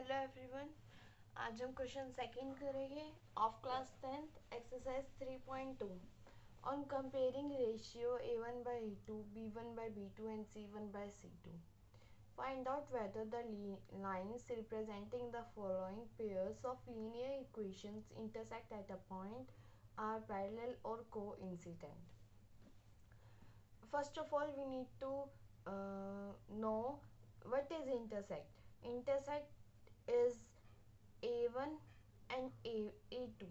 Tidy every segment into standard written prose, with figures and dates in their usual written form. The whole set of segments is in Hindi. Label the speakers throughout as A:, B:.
A: Hello everyone. आज हम क्वेश्चन सेकंड करेंगे of class 10th exercise 3.2 on comparing ratio a1 by a2 b1 by b2 and c1 by c2. Find out whether the lines representing the following pairs of linear equations intersect at a point are parallel or coincident. First of all, we need to know what is intersect. Intersect is a1 and a2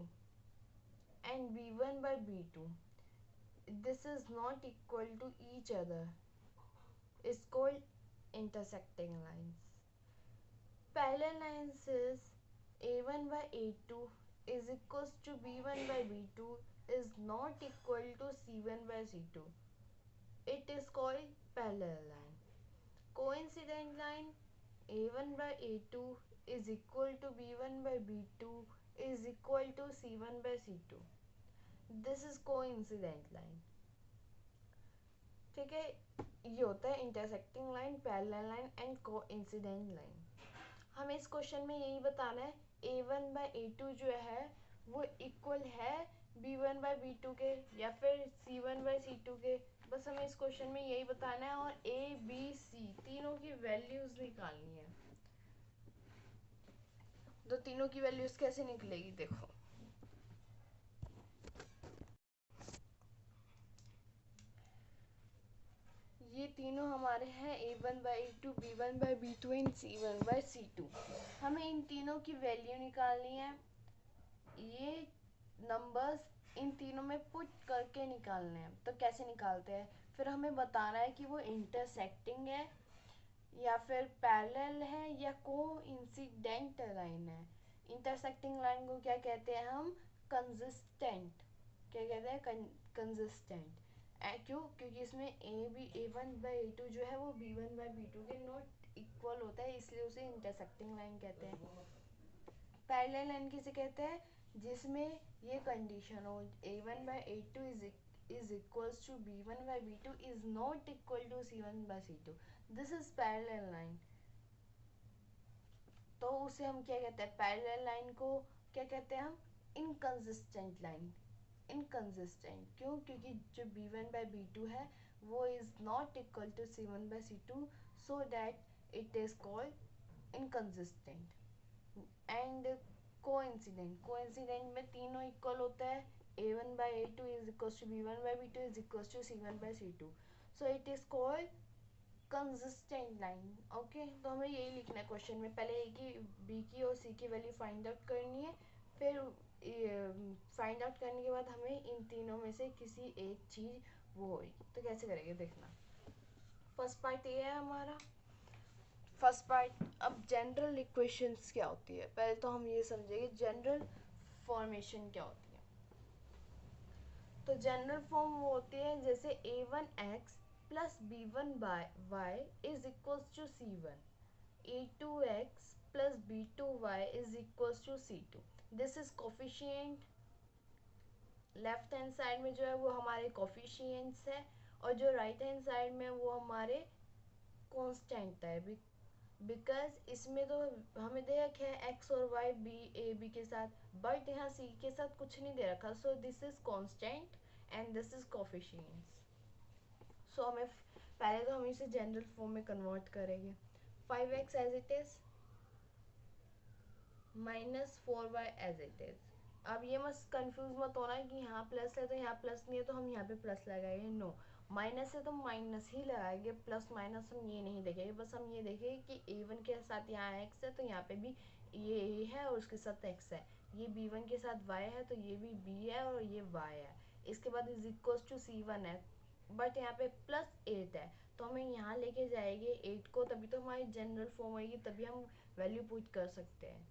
A: and b1 by b2. This is not equal to each other. It's called intersecting lines. Parallel lines is a1 by a2 is equals to b1 by b2 is not equal to c1 by c2. It is called parallel line. Coincident line a1 by a2 is equal to b1 by b2 is equal to c1 by c2. This is coincident line. ठीक है, ये होता है intersecting line, parallel line and coincident line. हमें इस क्वेश्चन में यही बताना है a1 by a2 जो है वो इक्वल है b1 by b2 के या फिर c1 by c2 के. बस हमें इस क्वेश्चन में यही बताना है और a b c तीनों की वैल्यूज निकालनी है. तो तीनों की वैल्यूज कैसे निकलेगी देखो. ये तीनों हमारे हैं a1 by a2 b1 by b2 and c1 by c2. हमें इन तीनों की वैल्यू निकालनी है. ये नंबर्स इन तीनों में पुट करके निकालने हैं. तो कैसे निकालते हैं, फिर हमें बताना है कि वो इंटरसेक्टिंग है या फिर पैरेलल है या कोइंसिडेंट लाइन है. इंटरसेक्टिंग लाइन को क्या कहते हैं हम, कंसिस्टेंट. क्या कहते हैं, कंसिस्टेंट. क्यों, क्योंकि इसमें a1 by a2 जो है वो b1 by b2 के नॉट इक्वल होता है, इसलिए उसे इंटरसेक्टिंग लाइन कहते हैं. पैरेलल लाइन किसे कहते हैं, जिसमें ये कंडीशन हो a1 by a2 is equals to b1 by b2 is not equal to c1 by c2. This is parallel line. तो उसे हम क्या कहते हैं, पैरेलल लाइन को क्या कहते हैं हम, इनकंसिस्टेंट लाइन. इनकंसिस्टेंट क्यों, क्योंकि जो b1 by b2 है वो is not equal to c1 by c2, so that it is called inconsistent. And coincident, coincident में तीनों इक्वल होता है. a1 by a2 is equals to b1 by b2 is equals to c1 by c2, so it is called consistent line. Okay, तो हमें यही लिखना है क्वेश्चन में. पहले ए की, बी की और सी की वैल्यू फाइंड आउट करनी है. फिर फाइंड आउट करने के बाद हमें इन तीनों में से किसी एक चीज़ वो होगी. तो कैसे करेंगे देखना. फर्स्ट पार्ट ये है हमारा. फर्स्ट पार्ट, अब जनरल इक्वेशंस क्या होती है, पहले तो हम ये समझेंगे जनरल फॉर्मेशन क्या होती है. तो जनरल फॉर्म वो होती है जैसे a1x plus b1 by y is equals to c1, a2x plus b2y is equals to c2. This is coefficient. Left hand side में जो है वो हमारे कोफिशिएंट्स है और जो राइट हैंड साइड में वो हमारे कांस्टेंट है. बिकॉज इसमें तो हमें दे रखा है x और y b a b के साथ, बट यहाँ c के साथ कुछ नहीं दे रखा. So this is constant and this is coefficients. So हमें पहले तो हम इसे जनरल फॉर्म में कन्वर्ट करेंगे. 5x as it is minus 4y as it is. अब ये मत कंफ्यूज मत होना कि यहाँ प्लस है तो यहाँ प्लस नहीं है तो हम यहाँ पे प्लस लगाएंगे. नो, माइनस है तो माइनस ही लगाएंगे, प्लस माइनस हम ये नहीं देखेंगे. बस हम ये देखेंगे कि a1 के साथ यहाँ x है तो यहाँ पे भी ये a है और उसके साथ x है. ये b1 के साथ y है तो ये भी b है और ये y है. इसके बाद इज इक्वल्स टू c1 है, बट यहाँ पे प्लस 8 है तो हमें यहाँ लेके जाएंगे 8 को, तभी तो हमारी जनरल फॉर्म आएगी, तभी हम वैल्यू पुट कर सकते हैं.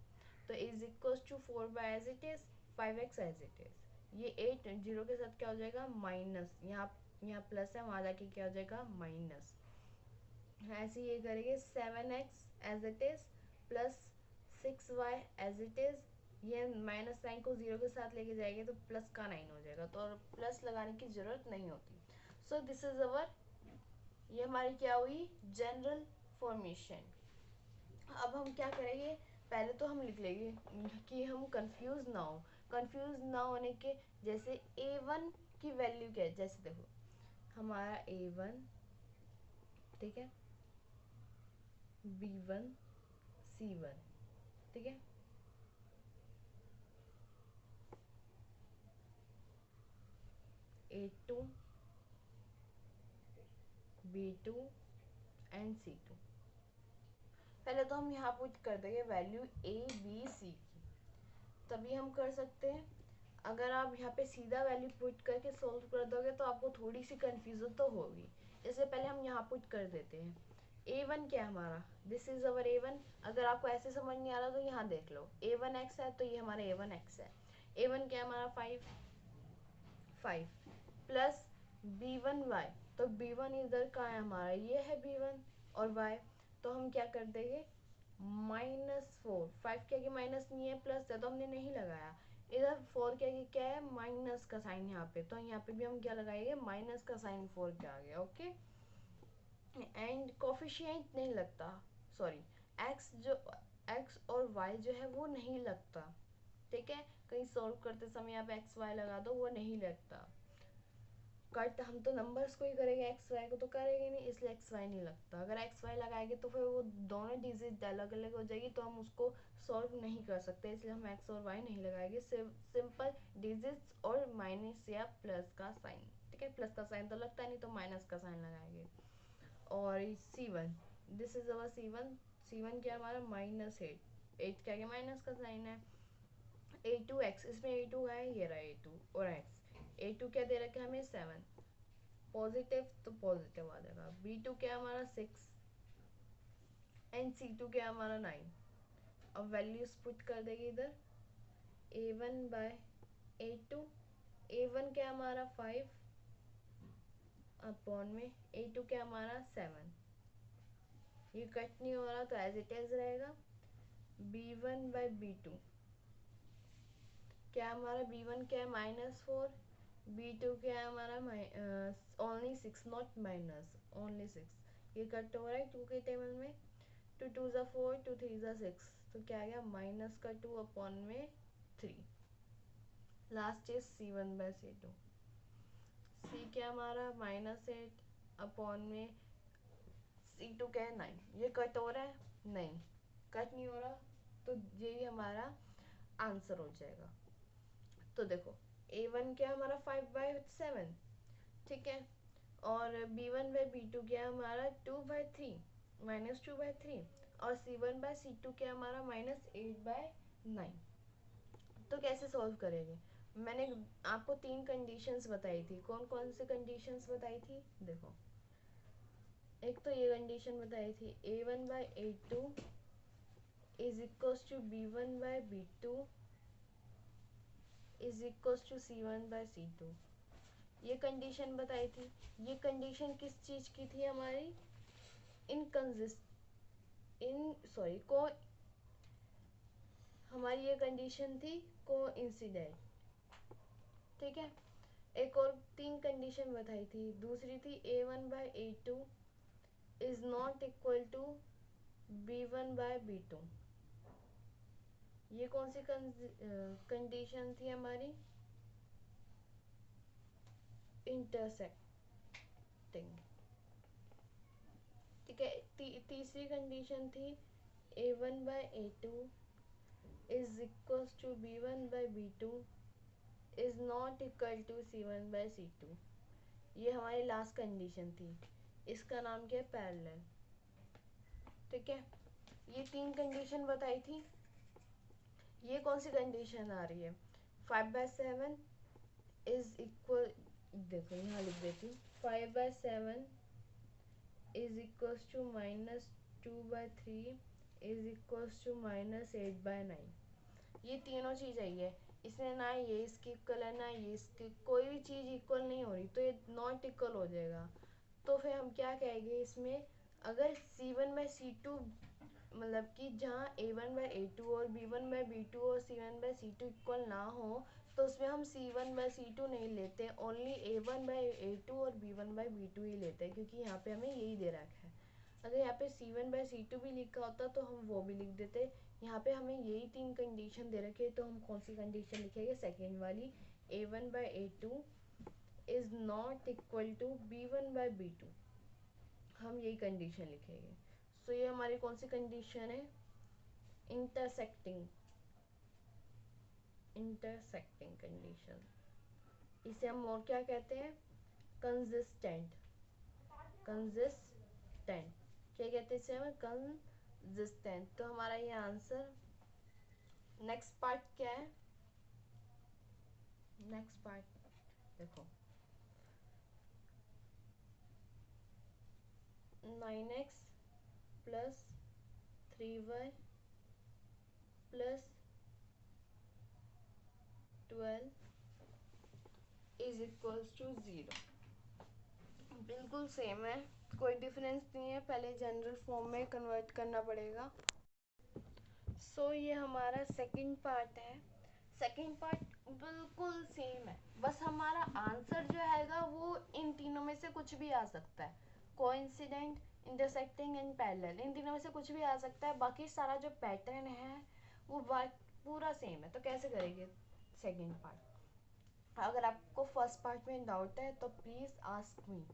A: तो is equals to 4 as it is, 5x as it is. ये 8 जीरो के साथ क्या हो जाएगा, माइनस. यहाँ प्लस है, वहाँ जाके क्या हो जाएगा, माइनस. ऐसे ये करेंगे 7x as it is plus 6y as it is. ये माइनस साइन को जीरो के साथ लेके जाएंगे तो प्लस का 9 हो जाएगा, तो प्लस लगाने की जरूरत नहीं होती. सो दिस इज अवर, ये हमारी क्या हुई, जनरल फॉर्मेशन. अब हम क्या करेंगे, पहले तो हम लिख लेंगे कि हम कंफ्यूज ना हो। कंफ्यूज ना होने के जैसे A1 की वैल्यू क्या है, जैसे देखो हमारा A1, ठीक है, B1, C1, ठीक है, A2, B2 एंड C2। पहले तो हम यहाँ पुट कर देंगे वैल्यू A B C की, तभी हम कर सकते हैं। अगर आप यहाँ पे सीधा वैल्यू पुट करके सोल्व कर दोगे तो आपको थोड़ी सी कन्फ्यूजन तो होगी, इसलिए पहले हम यहाँ पुट कर देते हैं। A1 क्या है हमारा, दिस इज अवर A1। अगर आपको ऐसे समझ नहीं आ रहा तो यहाँ देख लो, A1x है तो ये हमारा A1x है। A1 क्या है हमारा 5 प्लस B1y, तो B1 इधर का है हमारा, ये है B1 और y, तो हम क्या कर देंगे -4। 5 क्या कि माइनस नहीं है, प्लस है तो हमने नहीं लगाया। इधर 4 क्या है माइनस का साइन यहाँ पे, तो यहाँ पे भी हम क्या लगाएंगे माइनस का साइन 4 के आगे, ओके। एंड कोफिशिएंट नहीं लगता, सॉरी x और y जो है वो नहीं लगता, ठीक है। कहीं सॉल्व करते समय आप एक्स वाई लगा दो, वो नहीं लगता। कट हम तो नंबर्स को ही करेंगे, एक्स वाई को तो करेंगे नहीं, इसलिए एक्स वाई नहीं लगता। अगर एक्स वाई लगाएंगे तो फिर वो दोनों डिजिट अलग अलग हो जाएगी, तो हम उसको सॉल्व नहीं कर सकते, इसलिए हम एक्स और वाई नहीं लगाएंगे। सिंपल डिजिट्स और माइनस या प्लस का साइन, ठीक है। प्लस का साइन तो लगता नहीं, तो माइनस का साइन लगाएंगे। और C1, this is our C1। C1 क्या हमारा -8 क्या माइनस का साइन है। A2x, इसमें A2 है, ये रहा A2 और x। A2 क्या दे रखा है हमें 7, पॉजिटिव तो पॉजिटिव आ जाएगा। B2 क्या हमारा 6 एंड C2 क्या हमारा 9। अब वैल्यूज पुट कर देंगे इधर, A1 बाय A2। A1 क्या हमारा 5 अपॉन में A2 क्या हमारा 7। ये कट नहीं हो रहा तो एज इट इज रहेगा। B1 बाय B2 क्या हमारा B1 क्या है -4, B2 क्या है हमारा ओनली 6, नॉट माइनस, ओनली 6। ये कट हो रहा है 2 के टेबल में, 2 2 ज़ा 4, 2 3 ज़ा 6, तो क्या आ गया माइनस का 2 अपॉन में 3। Last is C1 by C2। C क्या हमारा -8 अपॉन में C2 क्या है 9। ये कट हो रहा है, नहीं कट नहीं हो रहा, तो यही हमारा आंसर हो जाएगा। तो देखो A1 क्या हमारा 5/7, ठीक है, और B1 बाय B2 क्या हमारा 2/3, -2/3, और C1 बाय C2 क्या हमारा -8/9। तो कैसे सॉल्व करेंगे, मैंने आपको 3 कंडीशंस बताई थी। कौन कौन सी कंडीशंस बताई थी, देखो एक तो ये कंडीशन बताई थी A1 by A2 is equals to B1 by B2 is equals to C1 by C2, ये कंडीशन बताई थी। ये कंडीशन किस चीज की थी हमारी, को हमारी ये कंडीशन थी कोइंसिडेंट, ठीक है। एक और 3 कंडीशन बताई थी, दूसरी थी A1 by A2 is not equal to B1 by B2। ये कौन सी कंडीशन थी हमारी, इंटरसेक्टिंग, ठीक है। तीसरी कंडीशन थी A1 by A2 is equals to B1 by B2 is not equal to C1 by C2। ये हमारी लास्ट कंडीशन थी, इसका नाम क्या है पैरेलल, ठीक है। ये 3 कंडीशन बताई थी। ये कौन सी कंडीशन आ रही है, 5/7 इज इक्वल, देखो यहाँ लिख देती हूँ, 5/7 is equals to -2/3 is equals to -8/9। ये तीनों चीज़ आई है, इसमें ना ये इसकी इक्वल है ना ये इसकी, कोई भी चीज़ इक्वल नहीं हो रही, तो ये नॉट इक्वल हो जाएगा। तो फिर हम क्या कहेंगे इसमें, अगर C1 बाय C2 मतलब कि जहाँ A1 बाय A2 और B1 बाय B2 और C1 बाय C2 इक्वल ना हो, तो उसमें हम C1 बाय C2 नहीं लेते, ओनली A1 बाय A2 और B1 बाय B2 ही लेते हैं, क्योंकि यहाँ पे हमें यही दे रखा है। अगर यहाँ पे C1/C2 भी लिखा होता तो हम वो भी लिख देते। यहाँ पे हमें यही तीन कंडीशन दे रखी है, तो हम कौन सी कंडीशन लिखेंगे? सेकेंड वाली, A1/A2 is not equal to B1/B2, हम यही कंडीशन लिखेंगे। सो ये हमारी कौन सी कंडीशन है? Intersecting condition. इसे हम और क्या कहते हैं? कंसिस्टेंट क्या कहते हैं इसे? हमें कंसिस्टेंट। तो हमारा ये आंसर। नेक्स्ट पार्ट क्या है? नेक्स्ट पार्ट देखो, 9x plus 3y plus 12 is equals to 0। बिल्कुल सेम है, कोई डिफरेंस नहीं है, पहले जनरल फॉर्म में कन्वर्ट करना पड़ेगा। सो ये हमारा सेकंड पार्ट है। सेकंड पार्ट बिल्कुल सेम है, बस हमारा आंसर जो हैगा वो इन तीनों में से कुछ भी आ सकता है। कोइंसिडेंट, इंटरसेक्टिंग एंड पैरेलल, इन तीनों में से कुछ भी आ सकता है। बाकी सारा जो पैटर्न है वो पूरा सेम है। तो कैसे करेंगे सेकंड पार्ट? अगर आपको फर्स्ट पार्ट में डाउट है तो प्लीज़ आस्क मी।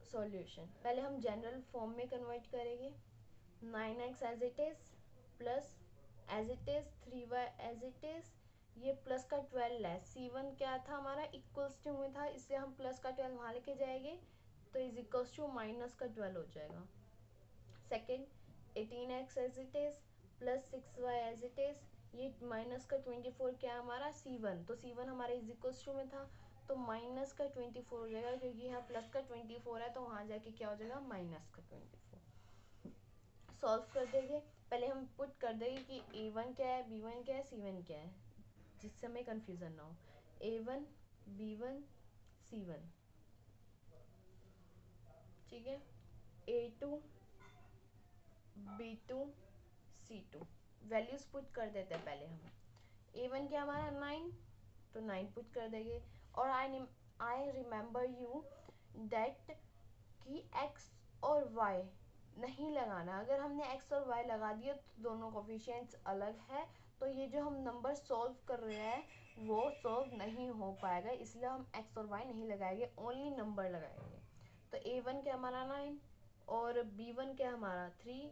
A: सॉल्यूशन पहले हम जनरल फॉर्म में कन्वर्ट करेंगे। 9x as it is plus as it is 3y as it is, ये प्लस का 12 है। C1 क्या था हमारा? इक्वल्स टू में था, इससे हम प्लस का 12 वहाँ लेके जाएंगे तो इज इक्वल्स टू माइनस का 12 हो जाएगा। Second, 18x as it is plus 6y as it is, ये माइनस का 24 क्या है हमारा? C1, तो C1 हमारा इज इक्वल्स टू में था तो माइनस का 24 हो जाएगा, क्योंकि यहाँ प्लस का 24 है तो वहाँ जाके क्या हो जाएगा? माइनस का 24। सॉल्व कर देंगे। पहले हम पुट कर देंगे कि A1 क्या है, B1 क्या है, C1 क्या है, जिससे हमें कंफ्यूजन ना हो। A1 B1 C1, ठीक है। A2 B2 C2, values put कर देते हैं पहले हम। A1 क्या हमारा? 9, तो 9 पुट कर देंगे। और आई रिमेंबर यू दैट कि x और y नहीं लगाना। अगर हमने x और y लगा दिया तो दोनों कोफिशिएंट्स अलग है, तो ये जो हम नंबर सॉल्व कर रहे हैं वो सॉल्व नहीं हो पाएगा, इसलिए हम x और y नहीं लगाएंगे, ओनली नंबर लगाएंगे। तो A1 क्या हमारा 9 और B1 क्या हमारा 3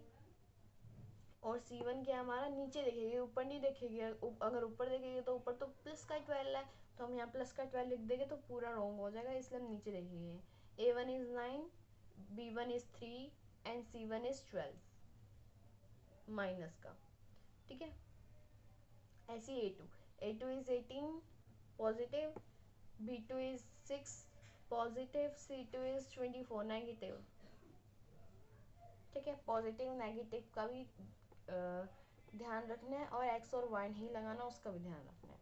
A: और C1 क्या हमारा? नीचे देखेंगे, ऊपर नहीं देखेंगे। अगर ऊपर देखेंगे तो ऊपर तो प्लस का 12 है, तो हम यहाँ प्लस का 12 लिख देंगे तो पूरा रॉन्ग हो जाएगा, इसलिए हम नीचे देखेंगे। A1 is 9, B1 is 3 and C1 is 12 minus का, ठीक है। ऐसी A2 is 18 positive, B2 is 6 positive, C2 is 24 negative, ठीक है। पॉजिटिव नेगेटिव का भी ध्यान रखना है और x और y नहीं लगाना, उसका भी ध्यान रखना है।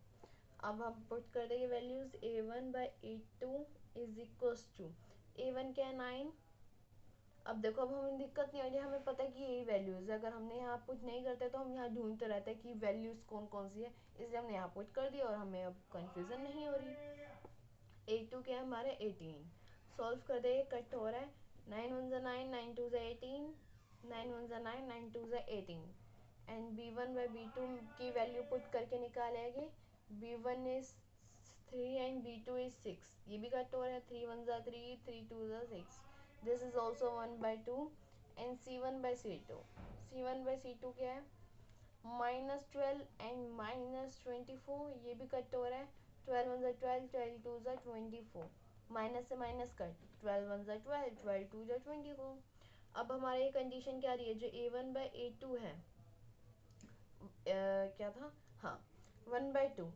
A: अब हम पुट कर देंगे values. A1/A2 is equals to, A1 क्या है? 9। अब देखो, अब हमें दिक्कत नहीं हो रही, हमें पता है कि यही वैल्यूज है। अगर हमने यहाँ पुट नहीं करते तो हम यहाँ ढूंढते रहते हैं कि वैल्यूज कौन कौन सी है, इसलिए हमने यहाँ पुट कर दिया और हमें अब कंफ्यूजन नहीं हो रही। A2 क्या है हमारे? 18। सॉल्व कर देंगे, कट हो रहा है। 9 1 9, 9 2 18, 9 1 9, 9 2 18 एंड B1/B2 की वैल्यू पुट करके निकालेंगे। B1 is 3 and B2 is 6, ये भी कट हो रहा है। 3 1 3, 3 2 6, this is also 1/2 and C1/C2, C1/C2 क्या है? -12 एंड -24, ये भी कट हो रहा है। 12 1 12, 12 2 24, माइनस से माइनस कट, 12 1 12, 12 2 24। अब हमारे ये कंडीशन क्या आ रही है? जो A1/A2 है, क्या था? हाँ, 1/2,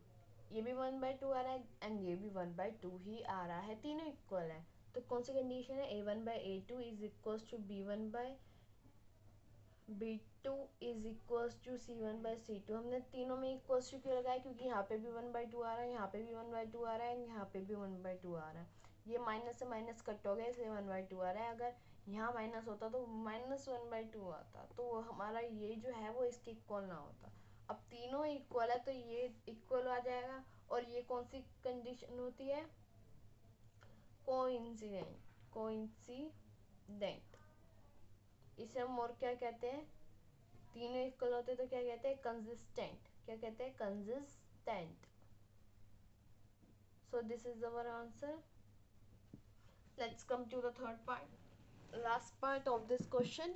A: ये भी 1/2 आ रहा है एंड ये भी 1/2 ही आ रहा है, तीनों इक्वल है। तो कौन सी कंडीशन है? A1/A2 is equal to B1/B2 is equal to C1/C2। हमने तीनों में इक्वल टू क्यों लगाया? क्योंकि यहाँ पे भी 1/2 आ रहा है, यहाँ पे भी 1/2 आ रहा है, यहाँ पे भी 1/2 आ रहा है। ये माइनस से माइनस कट हो गया, इसलिए 1/2 आ रहा है। अगर यहाँ माइनस होता तो -1/2 आता, तो हमारा ये जो है वो इसके इक्वल ना होता। अब तीनों इक्वल है तो ये इक्वल आ जाएगा। और ये कौन सी कंडीशन होती है? Coincident, coincident consistent. इसे हम और क्या कहते हैं, तीनों इक्वल होते तो क्या कहते हैं, कंसिस्टेंट। क्या कहते हैं, consistent. So this is our answer. Let's come to the third part, last part of this question.